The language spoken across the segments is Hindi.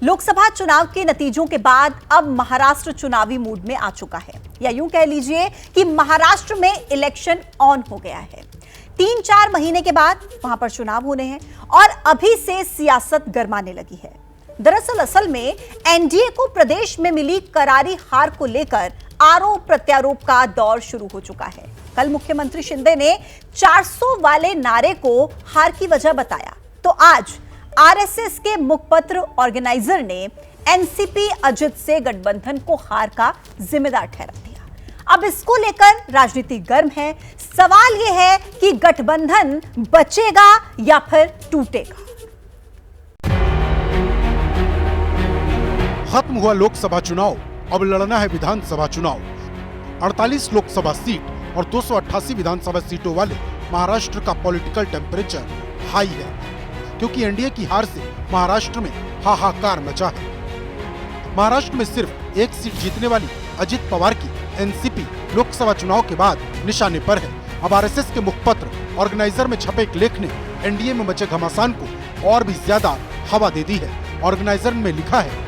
लोकसभा चुनाव के नतीजों के बाद अब महाराष्ट्र चुनावी मूड में आ चुका है, या यूं कह लीजिए कि महाराष्ट्र में इलेक्शन ऑन हो गया है। 3-4 महीने के बाद वहां पर चुनाव होने हैं और अभी से सियासत गरमाने लगी है। दरअसल असल में एनडीए को प्रदेश में मिली करारी हार को लेकर आरोप प्रत्यारोप का दौर शुरू हो चुका है। कल मुख्यमंत्री शिंदे ने 400 वाले नारे को हार की वजह बताया, तो आज आरएसएस के मुखपत्र ऑर्गेनाइजर ने एनसीपी अजित से गठबंधन को हार का जिम्मेदार ठहरा दिया। अब इसको लेकर राजनीति गर्म है। सवाल यह है कि गठबंधन बचेगा या फिर टूटेगा। खत्म हुआ लोकसभा चुनाव, अब लड़ना है विधानसभा चुनाव। 48 लोकसभा सीट और 288 विधानसभा सीटों वाले महाराष्ट्र का पॉलिटिकल टेम्परेचर हाई है, क्योंकि एनडीए की हार से महाराष्ट्र में हाहाकार मचा है। महाराष्ट्र में सिर्फ एक सीट जीतने वाली अजित पवार की एनसीपी लोकसभा चुनाव के बाद निशाने पर है। अब आरएसएस के मुखपत्र ऑर्गेनाइजर में छपे एक लेख ने एनडीए में मचे घमासान को और भी ज्यादा हवा दे दी है। ऑर्गेनाइजर में लिखा है,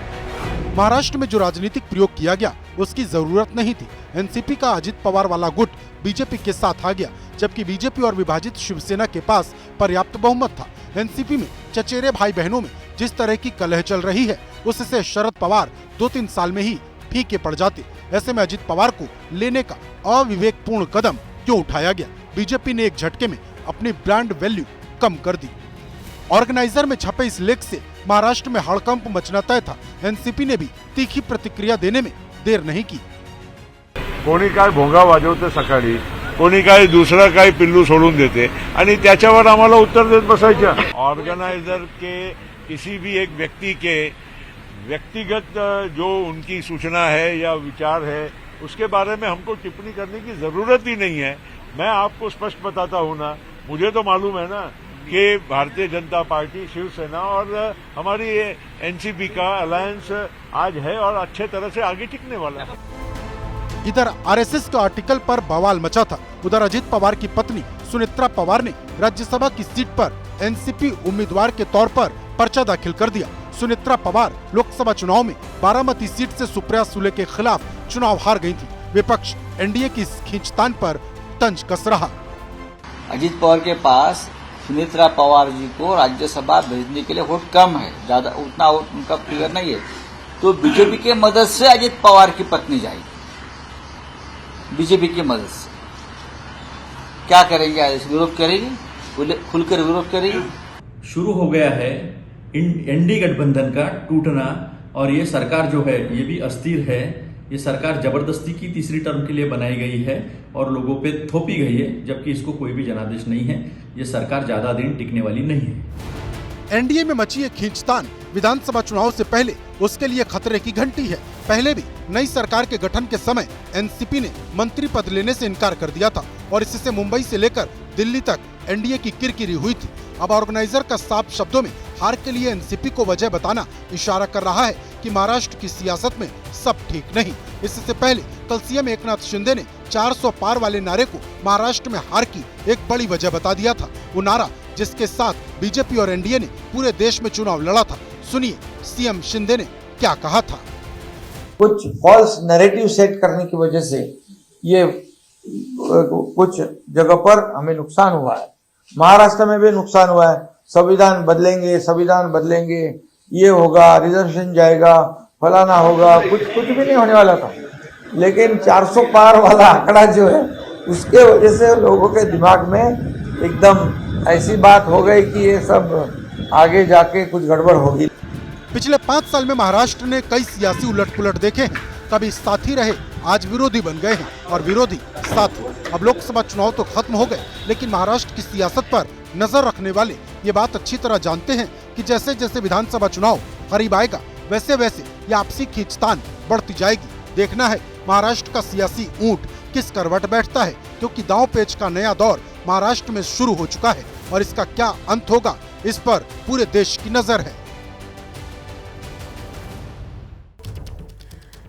महाराष्ट्र में जो राजनीतिक प्रयोग किया गया उसकी जरूरत नहीं थी। एनसीपी का अजित पवार वाला गुट बीजेपी के साथ आ गया, जबकि बीजेपी और विभाजित शिवसेना के पास पर्याप्त बहुमत था। एनसीपी में चचेरे भाई बहनों में जिस तरह की कलह चल रही है, उससे शरद पवार 2-3 साल में ही फीके पड़ जाते। ऐसे में अजित पवार को लेने का अविवेकपूर्ण कदम क्यों उठाया गया? बीजेपी ने एक झटके में अपनी ब्रांड वैल्यू कम कर दी। ऑर्गेनाइजर में छपे इस लेख से महाराष्ट्र में हड़कंप मचना तय था। एनसीपी ने भी तीखी प्रतिक्रिया देने में देर नहीं की। कोणी काय भोंगा वाजवते सकाळी, कोणी काय दुसरा काय पिल्लू सोडून देते आणि त्याच्यावर आम्हाला उत्तर देत बसायचं। ऑर्गेनाइजर के किसी भी एक व्यक्ति के व्यक्तिगत जो उनकी सूचना है या विचार है, उसके बारे में हमको टिप्पणी करने की जरूरत ही नहीं है। मैं आपको स्पष्ट बताता हूँ ना, मुझे तो मालूम है ना कि भारतीय जनता पार्टी, शिवसेना और हमारी एनसीपी का अलायंस आज है और अच्छे तरह से आगे टिकने वाला है। इधर आरएसएस के आर्टिकल पर बवाल मचा था। उधर अजित पवार की पत्नी सुनेत्रा पवार ने राज्यसभा की सीट पर एनसीपी उम्मीदवार के तौर पर पर्चा दाखिल कर दिया। सुनेत्रा पवार लोकसभा चुनाव में बारामती सीट से सुप्रिया सुले के खिलाफ चुनाव हार गई थी। विपक्ष एनडीए की इस खींचतान पर तंज कस रहा। अजित पवार के पास सुनेत्रा पवार जी को राज्यसभा भेजने के लिए वोट कम है, ज्यादा उतना उनका फिगर नहीं है, तो बीजेपी की मदद से अजित पवार की पत्नी जाएगी। बीजेपी की मदद से क्या करेंगे? विरोध करेगी, खुलकर विरोध करेगी। शुरू हो गया है एनडीए गठबंधन का टूटना, और ये सरकार जो है ये भी अस्थिर है। ये सरकार जबरदस्ती की तीसरी टर्म के लिए बनाई गई है और लोगों पे थोपी गई है, जबकि इसको कोई भी जनादेश नहीं है। ये सरकार ज्यादा दिन टिकने वाली नहीं है। एनडीए में मची ये खींचतान विधानसभा चुनाव से पहले उसके लिए खतरे की घंटी है। पहले भी नई सरकार के गठन के समय एनसीपी ने मंत्री पद लेने से इनकार कर दिया था और इससे मुंबई से लेकर दिल्ली तक एनडीए की किरकिरी हुई थी। अब ऑर्गेनाइजर का साफ शब्दों में हार के लिए एनसीपी को वजह बताना इशारा कर रहा है कि महाराष्ट्र की सियासत में सब ठीक नहीं। इससे पहले कल सीएम एकनाथ शिंदे ने 400 पार वाले नारे को महाराष्ट्र में हार की एक बड़ी वजह बता दिया था। वो नारा जिसके साथ बीजेपी और एनडीए ने पूरे देश में चुनाव लड़ा था। सुनिए सीएम शिंदे ने क्या कहा था। कुछ फॉल्स नैरेटिव सेट करने की वजह से ये कुछ जगह पर हमें नुकसान हुआ है। महाराष्ट्र में भी नुकसान हुआ है। संविधान बदलेंगे, ये होगा, रिजर्वेशन जाएगा, फलाना होगा, कुछ भी नहीं होने वाला था। लेकिन 400 पार वाला आंकड़ा जो है, उसके वजह से लोगों के दिमाग में एकदम ऐसी बात हो गई कि ये सब आगे जाके कुछ गड़बड़ होगी। पिछले 5 साल में महाराष्ट्र ने कई सियासी उलट-पुलट देखे हैं। कभी साथी रहे, आज विरोधी बन गए हैं और विरोधी साथी। अब लोकसभा चुनाव तो खत्म हो गए, लेकिन महाराष्ट्र की सियासत पर नजर रखने वाले ये बात अच्छी तरह जानते हैं कि जैसे जैसे विधानसभा चुनाव करीब आएगा, वैसे वैसे ये आपसी खींचतान बढ़ती जाएगी। देखना है महाराष्ट्र का सियासी ऊंट किस करवट बैठता है, क्योंकि दांव पेच का नया दौर महाराष्ट्र में शुरू हो चुका है और इसका क्या अंत होगा, इस पर पूरे देश की नजर है।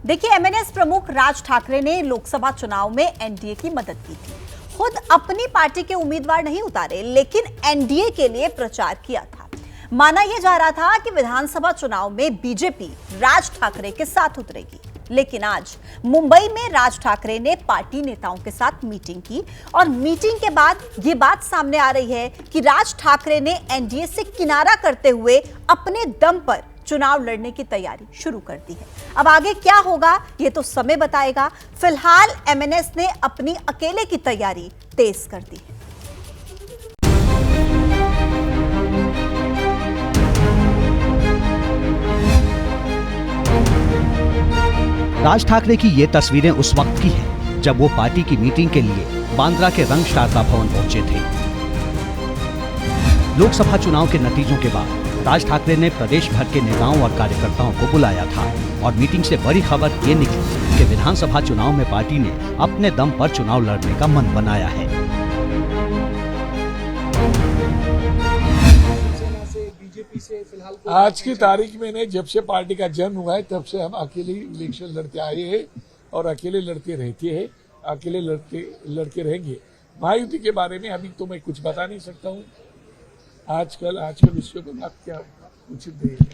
देखिए, एमएनएस प्रमुख राज ठाकरे ने लोकसभा चुनाव में एनडीए की मदद की थी। खुद अपनी पार्टी के उम्मीदवार नहीं उतारे, लेकिन एनडीए के लिए प्रचार किया था। माना यह जा रहा था कि विधानसभा चुनाव में बीजेपी राज ठाकरे के साथ उतरेगी, लेकिन आज मुंबई में राज ठाकरे ने पार्टी नेताओं के साथ मीटिंग की और मीटिंग के बाद यह बात सामने आ रही है कि राज ठाकरे ने एनडीए से किनारा करते हुए अपने दम पर चुनाव लड़ने की तैयारी शुरू कर दी है। अब आगे क्या होगा यह तो समय बताएगा। फिलहाल एमएनएस ने अपनी अकेले की तैयारी तेज कर दी है। राज ठाकरे की ये तस्वीरें उस वक्त की हैं जब वो पार्टी की मीटिंग के लिए बांद्रा के रंग शारदा भवन पहुंचे थे। लोकसभा चुनाव के नतीजों के बाद राज ठाकरे ने प्रदेश भर के नेताओं और कार्यकर्ताओं को बुलाया था और मीटिंग से बड़ी खबर ये निकली कि विधानसभा चुनाव में पार्टी ने अपने दम पर चुनाव लड़ने का मन बनाया है। आज की तारीख में जब से पार्टी का जन्म हुआ है तब से हम अकेले इलेक्शन लड़ते आए हैं और अकेले लड़ते रहते हैं, अकेले लड़के रहेंगे। महायुति के बारे में अभी तो मैं कुछ बता नहीं सकता हूँ। आजकल विषय को बात क्या उचित नहीं है।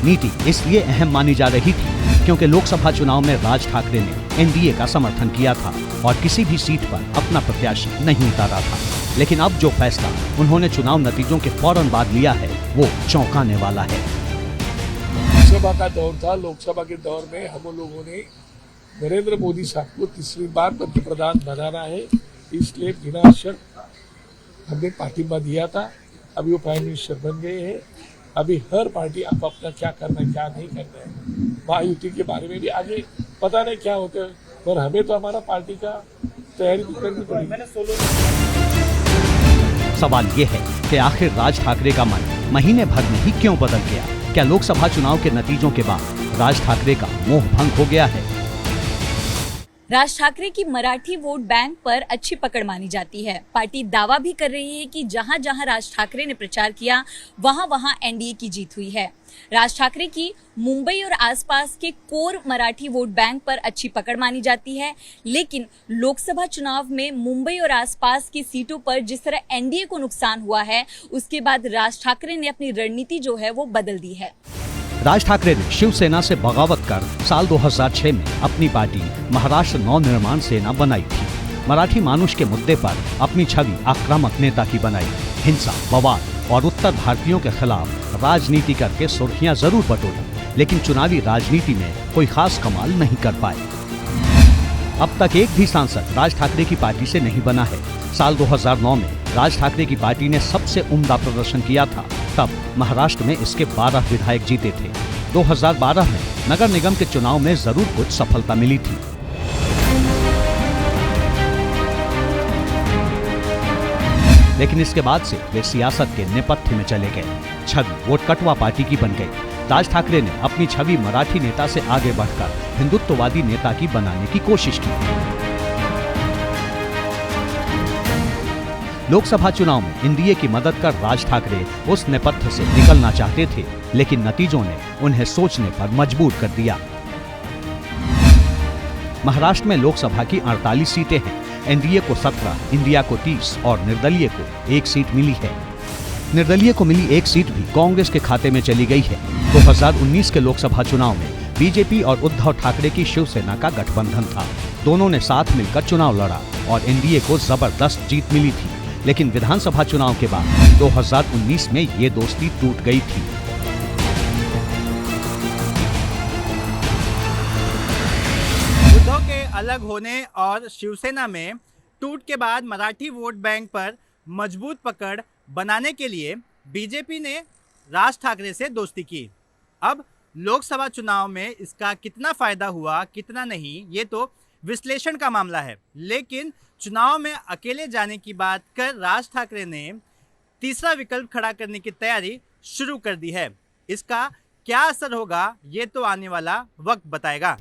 मीटिंग इसलिए अहम मानी जा रही थी क्योंकि लोकसभा चुनाव में राज ठाकरे ने एनडीए का समर्थन किया था और किसी भी सीट पर अपना प्रत्याशी नहीं उतारा था। लेकिन अब जो फैसला उन्होंने चुनाव नतीजों के फौरन बाद लिया है वो चौंकाने वाला है। लोकसभा का दौर था। लोकसभा के दौर में हम लोगों ने नरेंद्र मोदी साहब को तीसरी बार पंतप्रधान बनाना है, इसलिए बिना शर्त हमने पार्टिबा दिया था। अभी वो प्राइम मिनिस्टर बन गए हैं। अभी हर पार्टी आप अपना क्या करना है क्या नहीं करना है। महायुति के बारे में भी आगे पता नहीं क्या होता है, पर हमें तो हमारा पार्टी का तैयारी करनी पड़ेगी। सवाल ये है कि आखिर राज ठाकरे का मन महीने भर में ही क्यों बदल गया? क्या लोकसभा चुनाव के नतीजों के बाद राज ठाकरे का मोह भंग हो गया है? राज ठाकरे की मराठी वोट बैंक पर अच्छी पकड़ मानी जाती है। पार्टी दावा भी कर रही है कि जहां जहां राज ठाकरे ने प्रचार किया वहां वहां एनडीए की जीत हुई है। राज ठाकरे की मुंबई और आसपास के कोर मराठी वोट बैंक पर अच्छी पकड़ मानी जाती है, लेकिन लोकसभा चुनाव में मुंबई और आसपास की सीटों पर जिस तरह एनडीए को नुकसान हुआ है, उसके बाद राज ठाकरे ने अपनी रणनीति जो है वो बदल दी है। राज ठाकरे ने शिवसेना से बगावत कर साल 2006 में अपनी पार्टी महाराष्ट्र नवनिर्माण सेना बनाई थी। मराठी मानुष के मुद्दे पर अपनी छवि आक्रामक नेता की बनाई। हिंसा, बवाल और उत्तर भारतीयों के खिलाफ राजनीति करके सुर्खियां जरूर बटोरी, लेकिन चुनावी राजनीति में कोई खास कमाल नहीं कर पाए। अब तक एक भी सांसद राज ठाकरे की पार्टी से नहीं बना है। साल 2009 में राज ठाकरे की पार्टी ने सबसे उम्दा प्रदर्शन किया था। तब महाराष्ट्र में इसके 12 विधायक जीते थे। 2012 में नगर निगम के चुनाव में जरूर कुछ सफलता मिली थी। लेकिन इसके बाद से वे सियासत के नेपथ्य में चले गए। छवि वोट कटवा पार्टी की बन गई। राज ठाकरे ने अपनी छवि मराठी नेता से आगे बढ़कर हिंदुत्ववादी नेता की बनाने की कोशिश की। लोकसभा चुनाव में एनडीए की मदद कर राज ठाकरे उस नेपथ्य से निकलना चाहते थे, लेकिन नतीजों ने उन्हें सोचने पर मजबूर कर दिया। महाराष्ट्र में लोकसभा की 48 सीटें हैं। एनडीए को 17, इंडिया को 30 और निर्दलीय को 1 सीट मिली है। निर्दलीय को मिली 1 सीट भी कांग्रेस के खाते में चली गई है। 2019 के लोकसभा चुनाव में बीजेपी और उद्धव ठाकरे की शिवसेना का गठबंधन था। दोनों ने साथ मिलकर चुनाव लड़ा और एनडीए को जबरदस्त जीत मिली थी। लेकिन विधानसभा चुनाव के बाद 2019 में ये दोस्ती टूट गई थी। उद्धव के अलग होने और शिवसेना में टूट के बाद मराठी वोट बैंक पर मजबूत पकड़ बनाने के लिए बीजेपी ने राज ठाकरे से दोस्ती की। अब लोकसभा चुनाव में इसका कितना फायदा हुआ कितना नहीं, ये तो विश्लेषण का मामला है। लेकिन चुनाव में अकेले जाने की बात कर राज ठाकरे ने तीसरा विकल्प खड़ा करने की तैयारी शुरू कर दी है। इसका क्या असर होगा ये तो आने वाला वक्त बताएगा।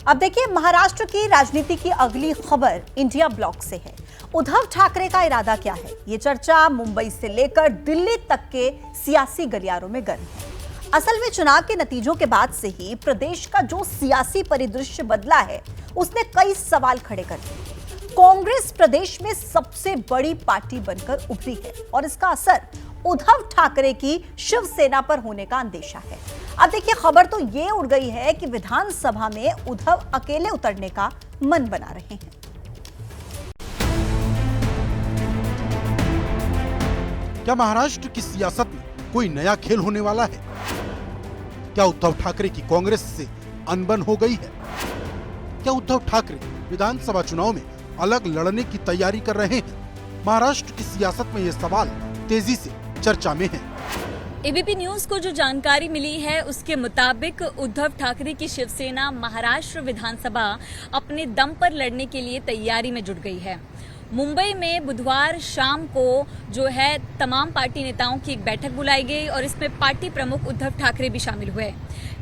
अब देखिए, महाराष्ट्र की राजनीति की अगली खबर इंडिया ब्लॉक से है। उद्धव ठाकरे का इरादा क्या है, ये चर्चा मुंबई से लेकर दिल्ली तक के सियासी गलियारों में गर्म है। असल में चुनाव के नतीजों के बाद से ही प्रदेश का जो सियासी परिदृश्य बदला है, उसने कई सवाल खड़े कर दिए। कांग्रेस प्रदेश में सबसे बड़ी पार्टी बनकर उभरी है और इसका असर उद्धव ठाकरे की शिवसेना पर होने का अंदेशा है। अब देखिए, खबर तो ये उड़ गई है कि विधानसभा में उद्धव अकेले उतरने का मन बना रहे हैं। क्या महाराष्ट्र की सियासत में कोई नया खेल होने वाला है? क्या उद्धव ठाकरे की कांग्रेस से अनबन हो गई है? क्या उद्धव ठाकरे विधानसभा चुनाव में अलग लड़ने की तैयारी कर रहे हैं? महाराष्ट्र की सियासत में ये सवाल तेजी से चर्चा में है। एबीपी न्यूज को जो जानकारी मिली है उसके मुताबिक उद्धव ठाकरे की शिवसेना महाराष्ट्र विधानसभा अपने दम पर लड़ने के लिए तैयारी में जुट गई है। मुंबई में बुधवार शाम को जो है तमाम पार्टी नेताओं की एक बैठक बुलाई गई और इसमें पार्टी प्रमुख उद्धव ठाकरे भी शामिल हुए।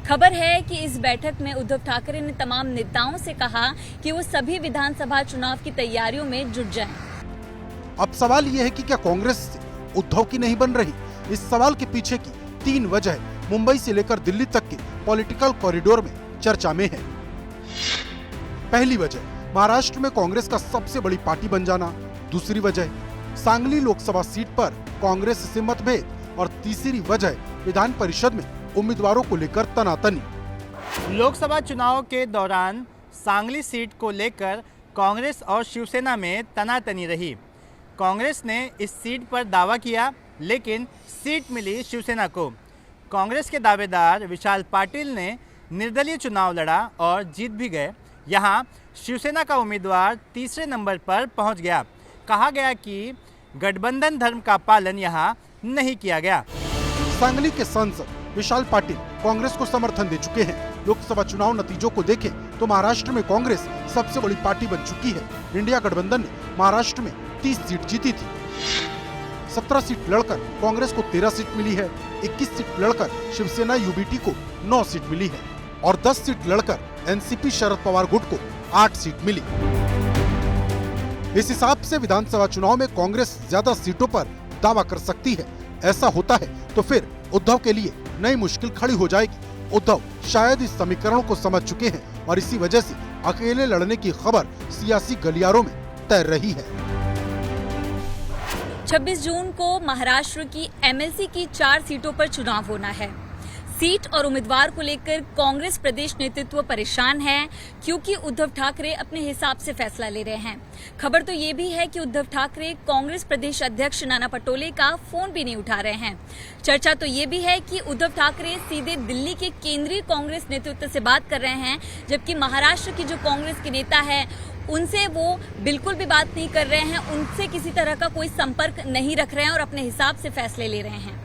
खबर है कि इस बैठक में उद्धव ठाकरे ने तमाम नेताओं से कहा कि वो सभी विधानसभा चुनाव की तैयारियों में जुट जाएं। अब सवाल ये है कि क्या कांग्रेस से उद्धव की नहीं बन रही? इस सवाल के पीछे की 3 वजह मुंबई से लेकर दिल्ली तक के पॉलिटिकल कॉरिडोर में चर्चा में है। पहली वजह, महाराष्ट्र में कांग्रेस का सबसे बड़ी पार्टी बन जाना। दूसरी वजह, सांगली लोकसभा सीट पर कांग्रेस से मतभेद। और तीसरी वजह, विधान परिषद में उम्मीदवारों को लेकर तनातनी। लोकसभा चुनाव के दौरान सांगली सीट को लेकर कांग्रेस और शिवसेना में तनातनी रही। कांग्रेस ने इस सीट पर दावा किया, लेकिन सीट मिली शिवसेना को। कांग्रेस के दावेदार विशाल पाटिल ने निर्दलीय चुनाव लड़ा और जीत भी गए। यहाँ शिवसेना का उम्मीदवार तीसरे नंबर पर पहुंच गया। कहा गया कि गठबंधन धर्म का पालन यहाँ नहीं किया गया। सांगली के सांसद विशाल पाटिल कांग्रेस को समर्थन दे चुके हैं। लोकसभा चुनाव नतीजों को देखें तो महाराष्ट्र में कांग्रेस सबसे बड़ी पार्टी बन चुकी है। इंडिया गठबंधन ने महाराष्ट्र में 30 सीट जीती थी। 17 सीट लड़कर कांग्रेस को 13 सीट मिली है। 21 सीट लड़कर शिवसेना यूबीटी को 9 सीट मिली है और 10 सीट लड़कर एनसीपी शरद पवार गुट को 8 सीट मिली। इस हिसाब से विधानसभा चुनाव में कांग्रेस ज्यादा सीटों पर दावा कर सकती है। ऐसा होता है तो फिर उद्धव के लिए नई मुश्किल खड़ी हो जाएगी। उद्धव शायद इस समीकरण को समझ चुके हैं और इसी वजह से अकेले लड़ने की खबर सियासी गलियारों में तैर रही है। 26 जून को महाराष्ट्र की एमएलसी की 4 सीटों पर चुनाव होना है। सीट और उम्मीदवार को लेकर कांग्रेस प्रदेश नेतृत्व परेशान है, क्योंकि उद्धव ठाकरे अपने हिसाब से फैसला ले रहे हैं। खबर तो ये भी है कि उद्धव ठाकरे कांग्रेस प्रदेश अध्यक्ष नाना पटोले का फोन भी नहीं उठा रहे हैं। चर्चा तो ये भी है कि उद्धव ठाकरे सीधे दिल्ली के केंद्रीय कांग्रेस नेतृत्व से बात कर रहे हैं, जबकि महाराष्ट्र की जो कांग्रेस के नेता है उनसे वो बिल्कुल भी बात नहीं कर रहे हैं, उनसे किसी तरह का कोई संपर्क नहीं रख रहे हैं और अपने हिसाब से फैसले ले रहे हैं।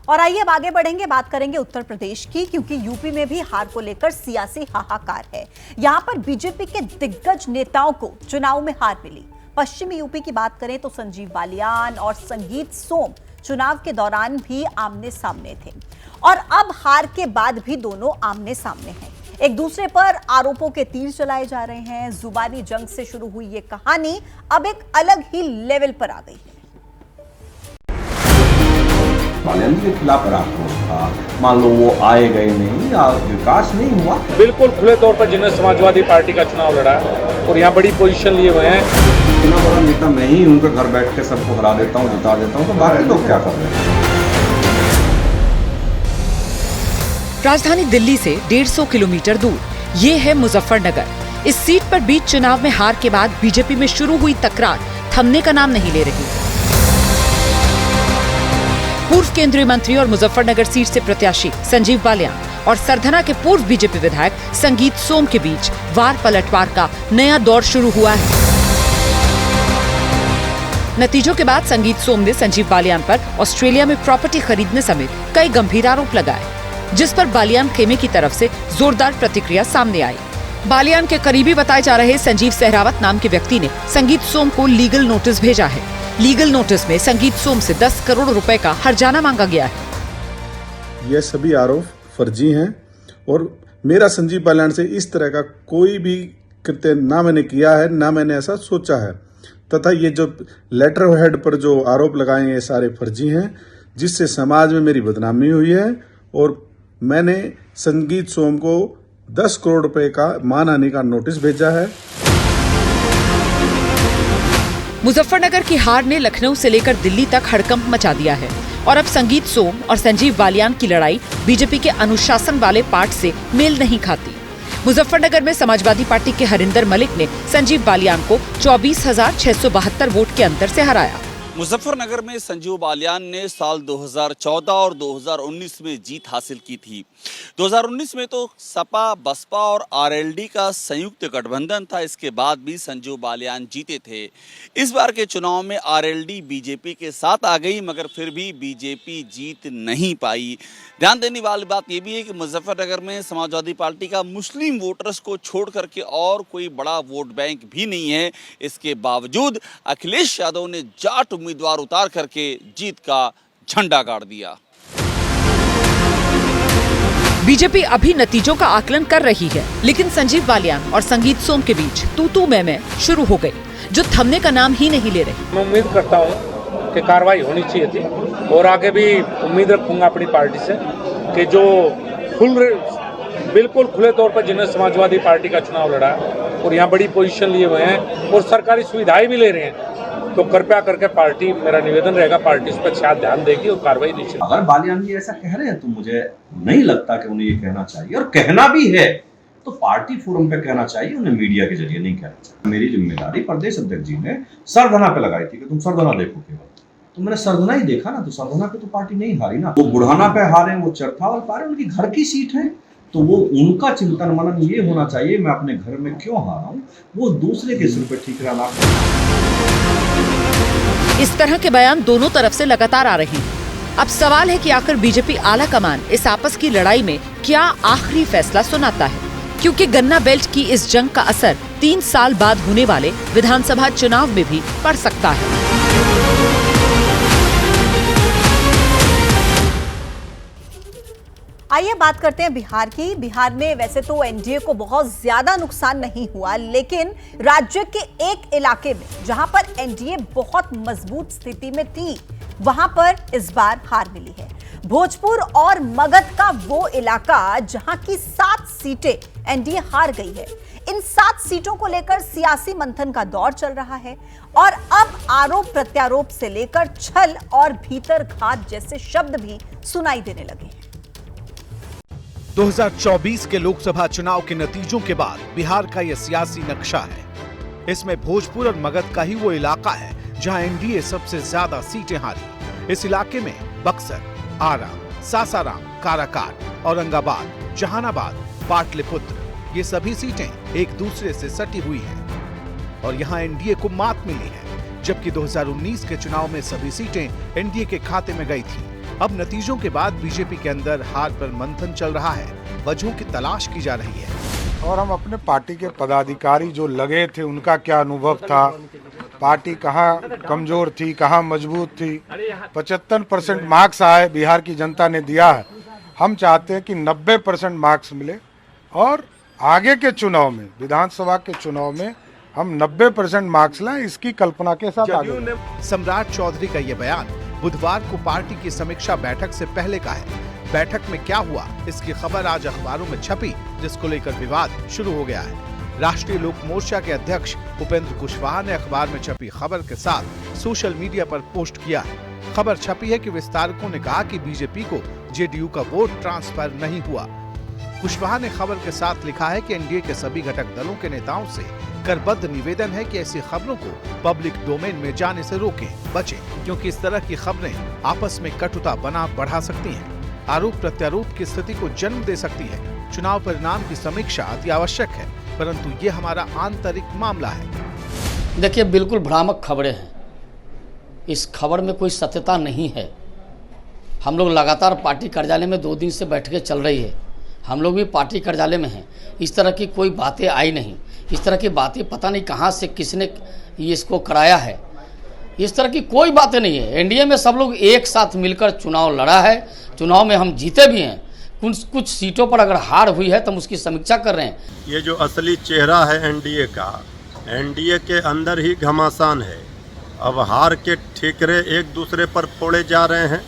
और आइए अब आगे बढ़ेंगे, बात करेंगे उत्तर प्रदेश की, क्योंकि यूपी में भी हार को लेकर सियासी हाहाकार है। यहां पर बीजेपी के दिग्गज नेताओं को चुनाव में हार मिली। पश्चिमी यूपी की बात करें तो संजीव बालियान और संगीत सोम चुनाव के दौरान भी आमने सामने थे और अब हार के बाद भी दोनों आमने सामने हैं। एक दूसरे पर आरोपों के तीर चलाए जा रहे हैं। जुबानी जंग से शुरू हुई ये कहानी अब एक अलग ही लेवल पर आ गई है। बालियान के खिलाफ आक्रोश था, मान लो वो आए गए नहीं या विकास नहीं हुआ। बिल्कुल खुले तौर पर जिन्होंने समाजवादी पार्टी का चुनाव लड़ा और यहाँ बड़ी पोजीशन लिए हुए हैं। इतना बड़ा नेता मैं ही हूँ कि घर बैठ के सबको हरा देता हूँ, जिता देता हूँ, तो बाकी लोग क्या कर रहे हैं। राजधानी दिल्ली से 150 किलोमीटर दूर ये है मुजफ्फरनगर। इस सीट पर बीच चुनाव में हार के बाद बीजेपी में शुरू हुई तकरार थमने का नाम नहीं ले रही। पूर्व केंद्रीय मंत्री और मुजफ्फरनगर सीट से प्रत्याशी संजीव बालियान और सरधना के पूर्व बीजेपी विधायक संगीत सोम के बीच वार पलटवार का नया दौर शुरू हुआ है। नतीजों के बाद संगीत सोम ने संजीव बालियान पर ऑस्ट्रेलिया में प्रॉपर्टी खरीदने समेत कई गंभीर आरोप लगाए, जिस पर बालियान खेमे की तरफ से जोरदार प्रतिक्रिया सामने आई। बालियान के करीबी बताए जा रहे संजीव सहरावत नाम के व्यक्ति ने संगीत सोम को लीगल नोटिस भेजा है। लीगल नोटिस में संगीत सोम से 10 करोड़ रुपए का हर्जाना मांगा गया है। यह सभी आरोप फर्जी हैं और मेरा संजीव बालियान से इस तरह का कोई भी कृत्य ना मैंने किया है, ना मैंने ऐसा सोचा है, तथा ये जो लेटर हेड पर जो आरोप लगाए हैं ये सारे फर्जी हैं, जिससे समाज में मेरी बदनामी हुई है। और मैंने संगीत सोम को 10 करोड़ रुपए का मानहानि का नोटिस भेजा है। मुजफ्फरनगर की हार ने लखनऊ से लेकर दिल्ली तक हड़कंप मचा दिया है और अब संगीत सोम और संजीव बालियान की लड़ाई बीजेपी के अनुशासन वाले पार्ट से मेल नहीं खाती। मुजफ्फरनगर में समाजवादी पार्टी के हरिंदर मलिक ने संजीव बालियान को 24,672 वोट के अंतर से हराया। मुजफ्फरनगर में संजीव बालियान ने साल 2014 और 2019 में जीत हासिल की थी। 2019 में तो सपा, बसपा और आरएलडी का संयुक्त गठबंधन था। इसके बाद भी संजीव बालियान जीते थे। इस बार के चुनाव में आरएलडी बीजेपी के साथ आ गई, मगर फिर भी बीजेपी जीत नहीं पाई। ध्यान देने वाली बात यह भी है कि मुजफ्फरनगर में समाजवादी पार्टी का मुस्लिम वोटर्स को छोड़ करके और कोई बड़ा वोट बैंक भी नहीं है। इसके बावजूद अखिलेश यादव ने जाट उम्मीदवार उतार करके जीत का झंडा गाड़ दिया। बीजेपी अभी नतीजों का आकलन कर रही है, लेकिन संजीव बालियान और संगीत सोम के बीच तू मैं शुरू हो गई, जो थमने का नाम ही नहीं ले रहे। मैं उम्मीद करता हूँ कि कार्रवाई होनी चाहिए थी और आगे भी उम्मीद रखूंगा अपनी पार्टी से कि जो बिल्कुल खुले तौर पर जिन्होंने समाजवादी पार्टी का चुनाव लड़ा और यहाँ बड़ी पोजीशन लिए हुए हैं और सरकारी सुविधाएं भी ले रहे हैं, तो कृपया करके पार्टी, मेरा निवेदन रहेगा, पार्टी इस पर अच्छा ध्यान देगी और कार्रवाई निश्चित। अगर बालियान जी ऐसा कह रहे हैं तो मुझे नहीं लगता कि उन्हें ये कहना चाहिए, और कहना भी है तो पार्टी फोरम पे कहना चाहिए, उन्हें मीडिया के जरिए नहीं कहना चाहिए। मेरी जिम्मेदारी प्रदेश अध्यक्ष जी ने सरधना पे लगाई थी कि तुम सरधना देखो केवल, तो मैंने सरधना ही देखा ना, तो सरधना पे तो पार्टी नहीं हारी ना। वो बुढ़ाना पे हारे, वो चरथावल पारे, उनकी घर की सीट है, तो वो उनका चिंतन मनन ये होना चाहिए मैं अपने घर में क्यों हारा हूं, वो दूसरे के सिर पे ठीकरा ना। इस तरह के बयान दोनों तरफ से लगातार आ रहे हैं। अब सवाल है कि आखिर बीजेपी आला कमान इस आपस की लड़ाई में क्या आखिरी फैसला सुनाता है, क्योंकि गन्ना बेल्ट की इस जंग का असर 3 साल बाद होने वाले विधानसभा चुनाव में भी पड़ सकता है। आइए बात करते हैं बिहार की। बिहार में वैसे तो एनडीए को बहुत ज्यादा नुकसान नहीं हुआ, लेकिन राज्य के एक इलाके में जहां पर एनडीए बहुत मजबूत स्थिति में थी, वहां पर इस बार हार मिली है। भोजपुर और मगध का वो इलाका जहां की 7 सीटें एनडीए हार गई है। इन 7 सीटों को लेकर सियासी मंथन का दौर चल रहा है और अब आरोप प्रत्यारोप से लेकर छल और भीतरघात जैसे शब्द भी सुनाई देने लगे हैं। 2024 के लोकसभा चुनाव के नतीजों के बाद बिहार का यह सियासी नक्शा है। इसमें भोजपुर और मगध का ही वो इलाका है जहां एनडीए सबसे ज्यादा सीटें हारी। इस इलाके में बक्सर, आरा, सासाराम, काराकाट, औरंगाबाद, जहानाबाद, पाटलिपुत्र ये सभी सीटें एक दूसरे से सटी हुई हैं और यहां एनडीए को मात मिली है, जबकि 2019 के चुनाव में सभी सीटें एनडीए के खाते में गई थी। अब नतीजों के बाद बीजेपी के अंदर हार पर मंथन चल रहा है, वजहों की तलाश की जा रही है। और हम अपने पार्टी के पदाधिकारी जो लगे थे उनका क्या अनुभव था, पार्टी कहाँ कमजोर थी, कहाँ मजबूत थी। 75% मार्क्स आए, बिहार की जनता ने दिया है। हम चाहते हैं कि 90% मार्क्स मिले और आगे के चुनाव में, विधानसभा के चुनाव में हम 90% मार्क्स लाएं, इसकी कल्पना के साथ आगे। सम्राट चौधरी का ये बयान बुधवार को पार्टी की समीक्षा बैठक से पहले का है। बैठक में क्या हुआ, इसकी खबर आज अखबारों में छपी, जिसको लेकर विवाद शुरू हो गया है। राष्ट्रीय लोक मोर्चा के अध्यक्ष उपेंद्र कुशवाहा ने अखबार में छपी खबर के साथ सोशल मीडिया पर पोस्ट किया है। खबर छपी है कि विस्तारकों ने कहा कि बीजेपी को जेडीयू का वोट ट्रांसफर नहीं हुआ। कुशवाहा ने खबर के साथ लिखा है कि एनडीए के सभी घटक दलों के नेताओं से करबद्ध निवेदन है कि ऐसी खबरों को पब्लिक डोमेन में जाने से रोकें, बचें, क्योंकि इस तरह की खबरें आपस में कटुता बढ़ा सकती हैं, आरोप प्रत्यारोप की स्थिति को जन्म दे सकती है। चुनाव परिणाम की समीक्षा अति आवश्यक है, परंतु ये हमारा आंतरिक मामला है। देखिए, बिल्कुल भ्रामक खबरें हैं। इस खबर में कोई सत्यता नहीं है। हम लोग लगातार पार्टी कार्यालय में 2 दिन से बैठकें चल रही है, हम लोग भी पार्टी कार्यालय में हैं। इस तरह की कोई बातें आई नहीं। इस तरह की बातें पता नहीं कहाँ से किसने इसको कराया है। इस तरह की कोई बातें नहीं है। एनडीए में सब लोग एक साथ मिलकर चुनाव लड़ा है, चुनाव में हम जीते भी हैं। कुछ सीटों पर अगर हार हुई है तो हम उसकी समीक्षा कर रहे हैं। ये जो असली चेहरा है एनडीए का, एनडीए के अंदर ही घमासान है। अब हार के ठिकरे एक दूसरे पर फोड़े जा रहे हैं।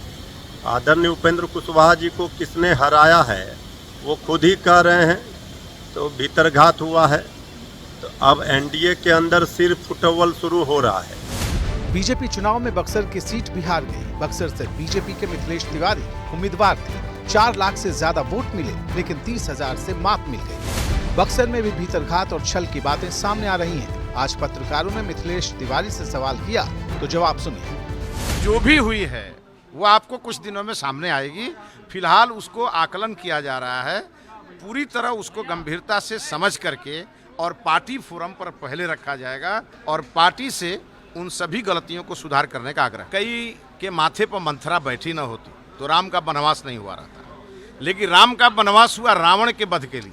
आदरणीय उपेंद्र कुशवाहा जी को किसने हराया है वो खुद ही कह रहे हैं, तो भीतरघात हुआ है। तो अब एनडीए के अंदर सिर्फ फुटबॉल शुरू हो रहा है। बीजेपी चुनाव में बक्सर की सीट भी हार गई। बक्सर से बीजेपी के मिथिलेश तिवारी उम्मीदवार थे। 4 लाख से ज्यादा वोट मिले, लेकिन 30,000 से मात मिल गई। बक्सर में भी भीतरघात और छल की बातें सामने आ रही हैं। आज पत्रकारों ने मिथिलेश तिवारी से सवाल किया तो जवाब सुनिए। जो भी हुई है वो आपको कुछ दिनों में सामने आएगी। फिलहाल उसको आकलन किया जा रहा है, पूरी तरह उसको गंभीरता से समझ करके और पार्टी फोरम पर पहले रखा जाएगा और पार्टी से उन सभी गलतियों को सुधार करने का आग्रह। कई के माथे पर मंथरा बैठी न होती तो राम का वनवास नहीं हुआ रहता, लेकिन राम का वनवास हुआ रावण के वध के लिए।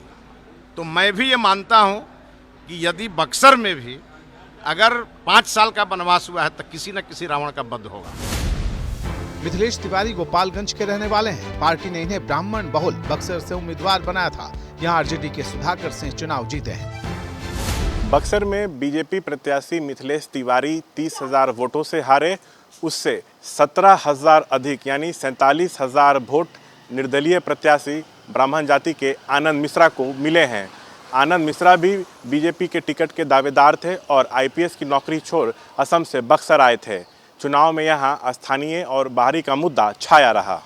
तो मैं भी ये मानता हूँ कि यदि बक्सर में भी अगर 5 साल का वनवास हुआ है तो किसी न किसी रावण का वध होगा। मिथिलेश तिवारी गोपालगंज के रहने वाले हैं। पार्टी ने इन्हें ब्राह्मण बहुल बक्सर से उम्मीदवार बनाया था। यहाँ आरजेडी के सुधाकर सिंह चुनाव जीते हैं। बक्सर में बीजेपी प्रत्याशी मिथिलेश तिवारी 30,000 वोटों से हारे। उससे 17,000 अधिक यानी 47,000 वोट निर्दलीय प्रत्याशी ब्राह्मण जाति के आनंद मिश्रा को मिले हैं। आनंद मिश्रा भी बीजेपी के टिकट के दावेदार थे और आईपीएस की नौकरी छोड़ असम से बक्सर आए थे। चुनाव में यहाँ स्थानीय और बाहरी का मुद्दा छाया रहा।